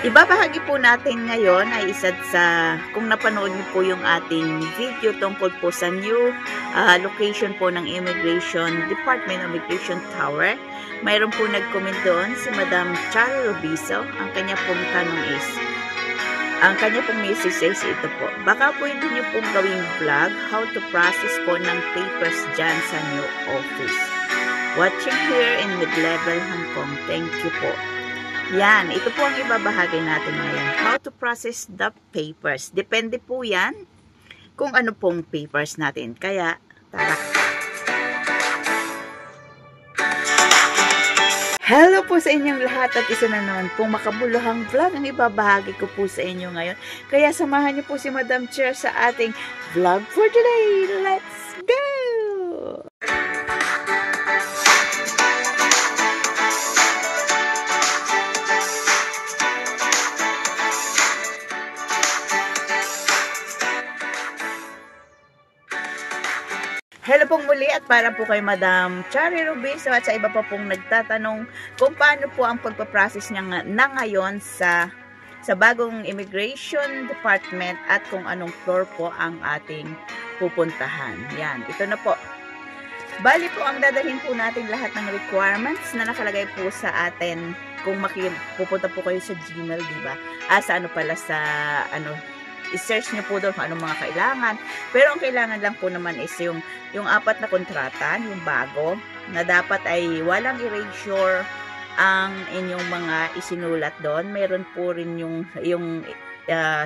Ibabahagi po natin ngayon ay isa sa, kung napanood niyo po yung ating video tungkol po sa new location po ng Immigration Department of Immigration Tower. Mayroon po nag-comment doon si Madam Charo Robiso. Ang kanya pong tanong is, ang kanya pong message is ito po. Baka pwede niyo pong gawing vlog how to process po ng papers dyan sa new office. Watching here in mid-level Hong Kong. Thank you po. Yan, ito po ang ibabahagi natin ngayon. How to process the papers. Depende po yan kung ano pong papers natin. Kaya, tara. Hello po sa inyong lahat at isa na naman pong makabuluhang vlog ang ibabahagi ko po sa inyo ngayon. Kaya samahan niyo po si Madam Chair sa ating vlog for today. Let's go! Hello pong muli at para po kay Madam Charo Robiso at sa iba pa pong nagtatanong kung paano po ang pagpaprocess niya na ngayon sa bagong Immigration Department at kung anong floor po ang ating pupuntahan. Yan, ito na po. Bali po ang dadalhin po natin lahat ng requirements na nakalagay po sa atin kung pupunta po kayo sa Gmail, diba? Sa ano pala sa i-search niyo po doon kung anong mga kailangan. Pero ang kailangan lang po naman is yung 4 na kontrata, yung bago, na dapat ay walang erasure ang inyong mga isinulat doon. Meron po rin yung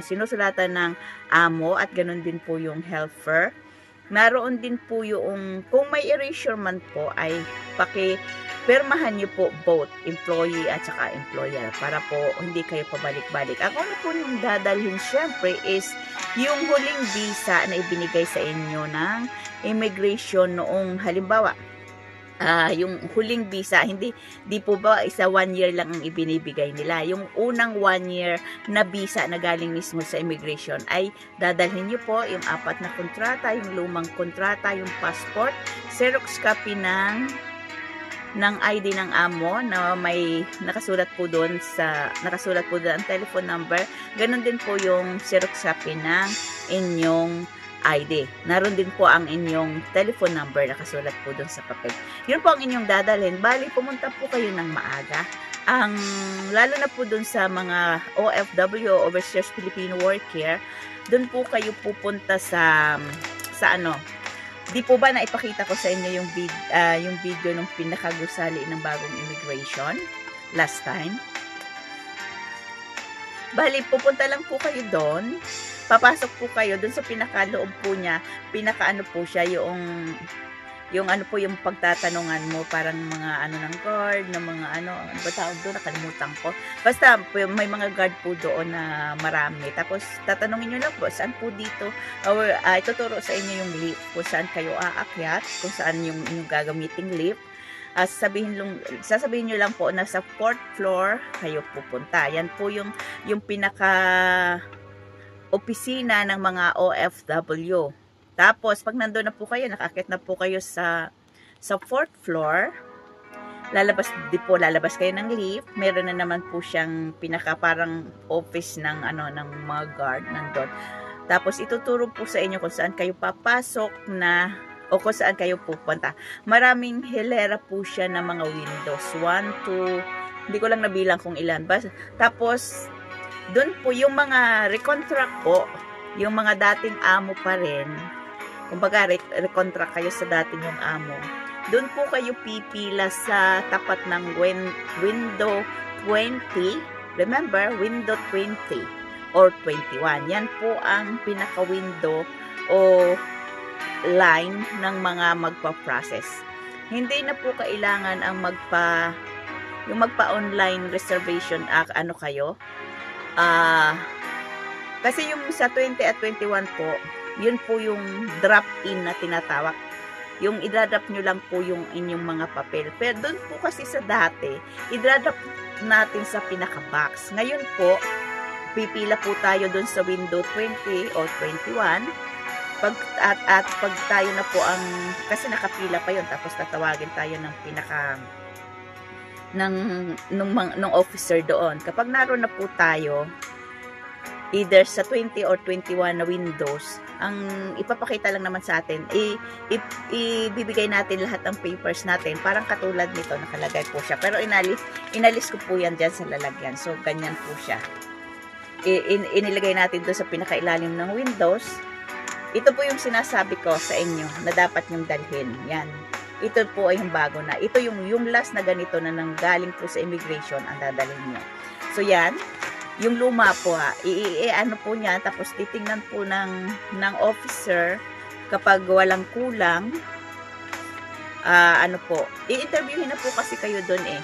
sinusulatan ng amo at ganun din po yung helper. Naroon din po yung, kung may erasure man po, ay pirmahan niyo po both employee at saka employer para po hindi kayo pabalik-balik. Ang una po yung dadalhin syempre is yung huling visa na ibinigay sa inyo ng immigration noong halimbawa yung huling visa, hindi po ba isa 1 year lang ang ibinibigay nila. Yung unang 1 year na visa na galing mismo sa immigration ay dadalhin nyo po yung 4 na kontrata, yung lumang kontrata, yung passport, xerox copy ng ID ng amo na may nakasulat po doon ang telephone number. Ganon din po yung xerox copy ng inyong ID. Naroon din po ang inyong telephone number nakasulat po doon sa papel. Yun po ang inyong dadalhin. Bali, pumunta po kayo ng maaga. Lalo na po doon sa mga OFW, Overseas Filipino Worker, doon po kayo pupunta sa di po ba naipakita ko sa inyo yung video ng pinakagusali ng bagong immigration last time? Bali, pupunta lang po kayo doon. Papasok po kayo doon sa pinakaloob po niya. Pinakaano po siya yung ano po yung pagtatanungan mo, parang mga ng guard, na mga ano ba tawag doon, nakalimutan ko. Basta may mga guard po doon na marami. Tapos tatanungin niyo lang po saan po dito, or ituturo sa inyo yung lift, kung saan kayo aakyat, kung saan yung gagamiting lift. Sasabihin nyo lang po na sa 4th floor kayo pupunta. Yan po yung pinaka opisina ng mga OFW. Tapos, pag nandun na po kayo, nakakit na po kayo sa 4th floor, lalabas kayo ng lift. Meron na naman po siyang pinaka parang office ng mga guard nandun. Tapos, ituturo po sa inyo kung saan kayo papasok o kung saan kayo pupunta. Maraming hilera po siya ng mga windows. 1, 2, hindi ko lang nabilang kung ilan. Tapos, doon po yung mga recontract po, yung mga dating amo pa rin, kumbaga recontract kayo sa dating yung amo, doon po kayo pipila sa tapat ng window 20, remember, window 20 or 21, yan po ang pinaka-window o line ng mga magpa-process. Hindi na po kailangan ang magpa-online reservation kayo. Kasi yung sa 20 at 21 po, yun po yung drop-in na tinatawag. Yung i-drop nyo lang po yung inyong mga papel. Pero doon po kasi sa dati, i-drop natin sa pinaka-box. Ngayon po, pipila po tayo doon sa window 20 o 21. Pag tayo na po kasi nakapila pa yun, tapos tatawagin tayo ng nung officer doon. Kapag naroon na po tayo, either sa 20 or 21 na windows, ang ipapakita lang naman sa atin, ibibigay natin lahat ng papers natin, parang katulad nito, nakalagay po siya. Pero inalis ko po yan dyan sa lalagyan. So, ganyan po siya. Inilagay natin doon sa pinakailalim ng windows. Ito po yung sinasabi ko sa inyo na dapat nyong dalhin. Yan. Ito po ay yung bago na. Ito yung last na ganito na nanggaling po sa immigration ang dadalhin nyo. So, yan. Yung luma po ano po niya, tapos titingnan po ng officer kapag walang kulang, ano po, i-interviewin na po kasi kayo doon eh.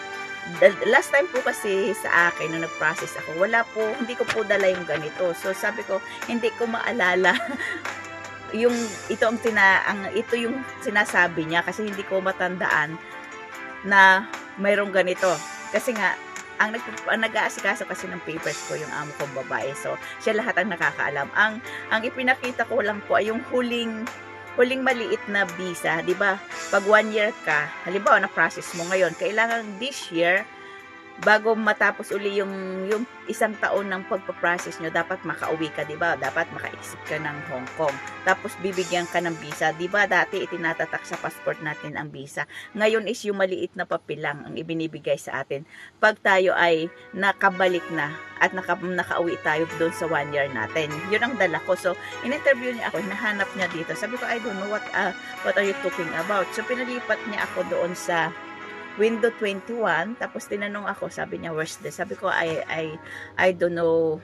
Last time po kasi sa akin, nung nag-process ako, hindi ko po dala yung ganito. So, sabi ko, hindi ko maalala ito yung sinasabi niya kasi hindi ko matandaan na mayroong ganito. Kasi nga, ang nag-aasikaso kasi ng papers ko yung amo kong babae. So, siya lahat ang nakakaalam. Ang ipinakita ko lang po ay yung huling maliit na visa. Diba? Pag 1 year ka, halimbawa na-process mo ngayon, kailangan this year, bago matapos uli yung isang taon ng pagpaprocess nyo, dapat makauwi ka, diba? Dapat maka-exit ka ng Hong Kong. Tapos bibigyan ka ng visa. Diba dati itinatatak sa passport natin ang visa. Ngayon is yung maliit na papel lang ang ibinibigay sa atin. Pag tayo ay nakabalik na at nakauwi tayo doon sa 1 year natin. Yun ang dala ko. So, in-interview niya ako, nahanap niya dito. Sabi ko, I don't know what are you talking about? So, pinalipat niya ako doon sa window 21, tapos tinanong ako, sabi niya, where's this? Sabi ko, I don't know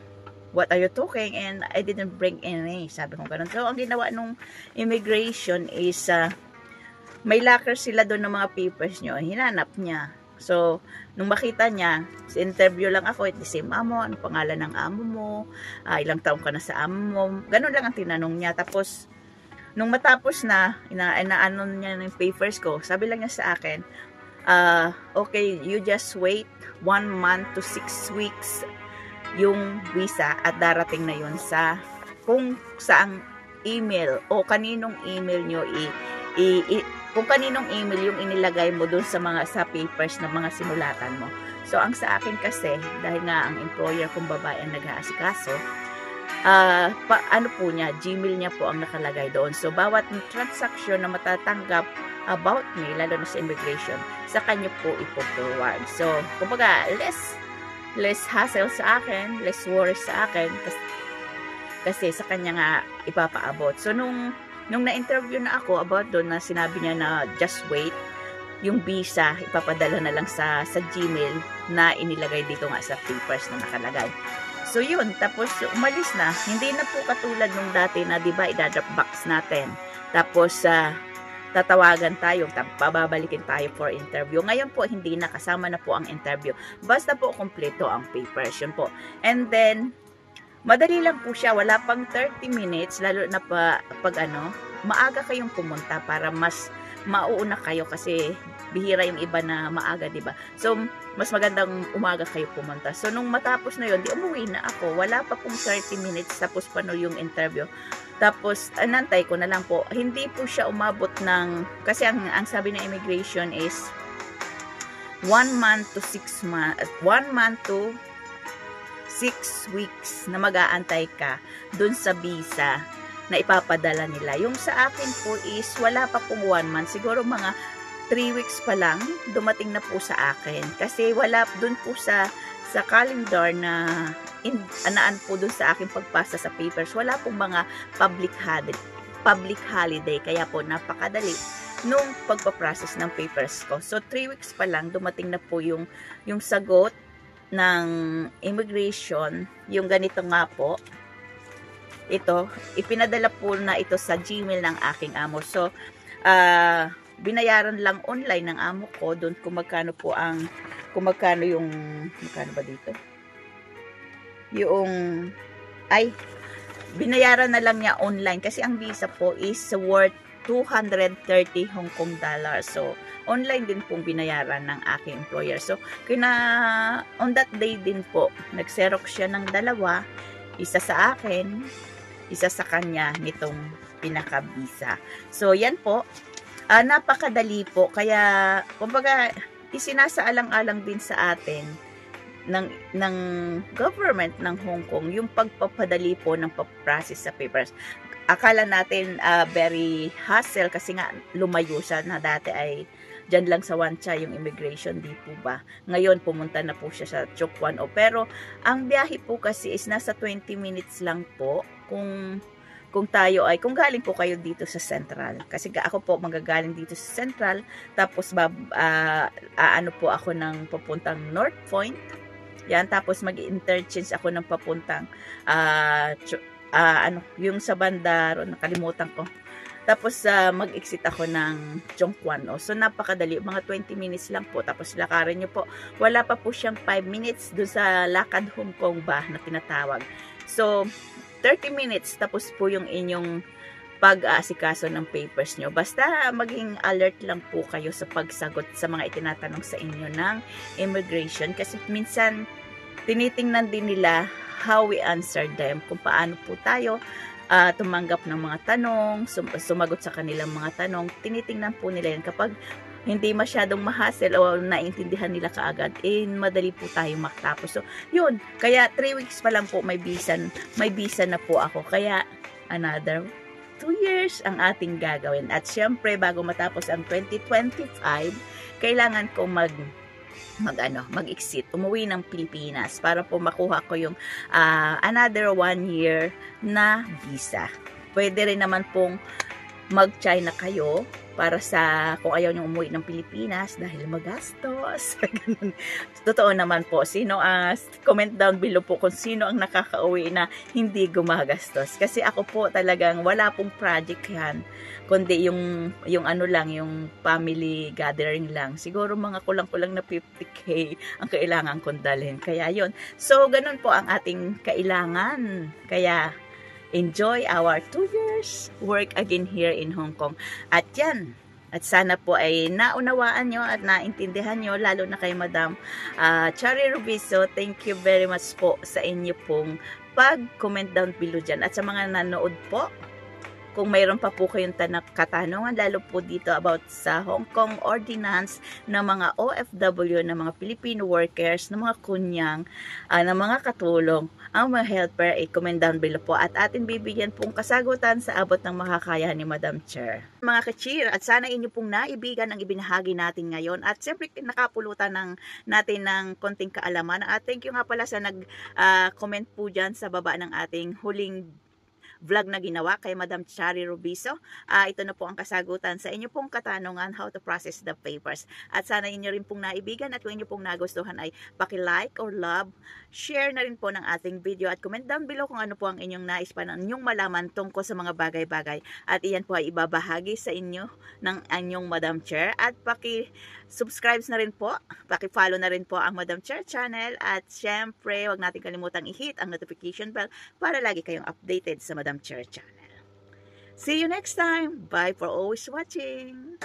what are you talking, and I didn't bring any. Sabi ko ganun. So, ang ginawa nung immigration is, may locker sila doon ng mga papers nyo. Hinanap niya. So, nung makita niya, sa interview lang ako, the same amo, ano pangalan ng amo mo, ilang taong ka na sa amo mo. Ganun lang ang tinanong niya. Tapos, nung matapos na, inaano niya ng papers ko, sabi lang niya sa akin, okay, you just wait 1 month to 6 weeks yung visa at darating na yun sa kung saang email o kaninong email nyo kung kaninong email yung inilagay mo dun sa papers na mga sinulatan mo. So, ang sa akin kasi, dahil nga ang employer kong babae ang nag-aasikaso, ano po niya, Gmail niya po ang nakalagay doon. So, bawat transaction na matatanggap about me, lalo na sa immigration, sa kanya po ipo-forward. So, kumbaga, less hassle sa akin, less worry sa akin, kasi sa kanya nga ipapaabot. So, nung na-interview na ako about doon, na sinabi niya na just wait, yung visa, ipapadala na lang sa Gmail na inilagay dito nga sa papers na nakalagay. So, yun. Tapos, umalis na. Hindi na po katulad nung dati na, diba, idadrop box natin. Tapos, tatawagan tayo, pababalikin tayo for interview. Ngayon po, hindi na, kasama na po ang interview. Basta po, kompleto ang papers. Yun po. And then, madali lang po siya. Wala pang 30 minutes, lalo na pag maaga kayong pumunta para mas mauuna kayo kasi bihira yung iba na maaga, diba? So, mas magandang umaga kayo pumunta. So, nung matapos na yun, di umuwi na ako. Wala pa pong 30 minutes, tapos pa no yung interview. Tapos, anantay ko na lang po. Hindi po siya umabot ng, kasi ang sabi ng immigration is 1 month to 6 months, 1 month to 6 weeks na mag-aantay ka dun sa visa na ipapadala nila. Yung sa akin po is wala pa pong 1 month. Siguro mga 3 weeks pa lang dumating na po sa akin. Kasi wala dun po sa calendar na anaan po dun sa aking pagpasa sa papers. Wala pong mga public holiday. Kaya po napakadali nung pagpaprocess ng papers ko. So 3 weeks pa lang dumating na po yung sagot ng immigration. Yung ganito nga po. Ito, ipinadala po na ito sa Gmail ng aking amo. So, binayaran lang online ng amo ko doon kung magkano yung, magkano ba dito? Binayaran na lang niya online kasi ang visa po is worth 230 Hong Kong dollars. So, online din pong binayaran ng aking employer. So, on that day din po, nag-xerox siya ng 2, isa sa akin, isa sa kanya nitong pinaka-visa. So, yan po. Napakadali po. Kaya, kumbaga, isinasaalang-alang din sa atin ng government ng Hong Kong yung pagpapadali po ng pag-process sa papers. Akala natin very hassle kasi nga lumayo siya na dati ay dyan lang sa Wan Chai yung immigration, di po ba? Ngayon pumunta na po siya sa Chuk Wan O. Pero ang biyahe po kasi is nasa 20 minutes lang po kung tayo ay, kung galing po kayo dito sa Central. Kasi ako po magagaling dito sa Central, tapos ano po ako ng papuntang North Point. Yan, tapos mag-interchange ako ng papuntang yung sa banda, nakalimutan ko. Tapos mag-exit ako ng Chongquan. So napakadali, mga 20 minutes lang po. Tapos lakarin nyo po. Wala pa po siyang 5 minutes doon sa Lakad Hong Kong ba na tinatawag. So 30 minutes tapos po yung inyong pag-aasikaso ng papers nyo. Basta maging alert lang po kayo sa pagsagot sa mga itinatanong sa inyo ng immigration. Kasi minsan tinitingnan din nila how we answer them. Kung paano po tayo tumanggap ng mga tanong, sumagot sa kanilang mga tanong. Tinitingnan po nila yan. Kapag hindi masyadong mahasel o naintindihan nila kaagad, madali po tayo makatapos. So, yun. Kaya 3 weeks pa lang po may visa na po ako. Kaya another 2 years ang ating gagawin. At syempre, bago matapos ang 2025, kailangan ko mag-exit, umuwi ng Pilipinas para po makuha ko yung another 1 year na visa. Pwede rin naman pong mag-China kayo para sa kung ayaw nyo umuwi ng Pilipinas dahil magastos. Totoo naman po. Comment down below po kung sino ang nakakauwi na hindi gumagastos. Kasi ako po talagang wala pong project yan. Kundi yung ano lang, yung family gathering lang. Siguro mga kulang-kulang na 50K ang kailangan kong dalhin. Kaya yun. So, ganun po ang ating kailangan. Kaya, enjoy our 2 years work again here in Hong Kong. At yan. At sana po ay naunawaan nyo at naintindihan nyo, lalo na kay Madam Chari Rubiso. Thank you very much po sa inyo pong pag-comment down below dyan. At sa mga nanood po, kung mayroon pa po kayong katanungan, lalo po dito about sa Hong Kong ordinance ng mga OFW, ng mga Filipino workers, ng mga kunyang, ng mga katulong, ang mga helper, comment down below po at atin bibigyan pong kasagutan sa abot ng makakaya ni Madam Chair. Mga ka-cheer, at sana inyo pong naibigan ang ibinahagi natin ngayon at siyempre nakapulutan natin ng konting kaalaman. At thank you nga pala sa nag-comment po dyan sa baba ng ating huling vlog na ginawa kay Madam Chari Rubiso. Ito na po ang kasagutan sa inyo pong katanungan, how to process the papers. At sana inyo rin pong naibigan at kung inyo pong nagustuhan ay paki-like or love, share na rin po ng ating video at comment down below kung ano po ang inyong nais pa ng inyong malaman tungkol sa mga bagay-bagay. At iyan po ay ibabahagi sa inyo ng inyong Madam Chair at paki-subscribe na rin po, paki-follow na rin po ang Madam Chair channel at syempre, wag natin kalimutang i-hit ang notification bell para lagi kayong updated sa Madam Chair channel. See you next time. Bye for always watching.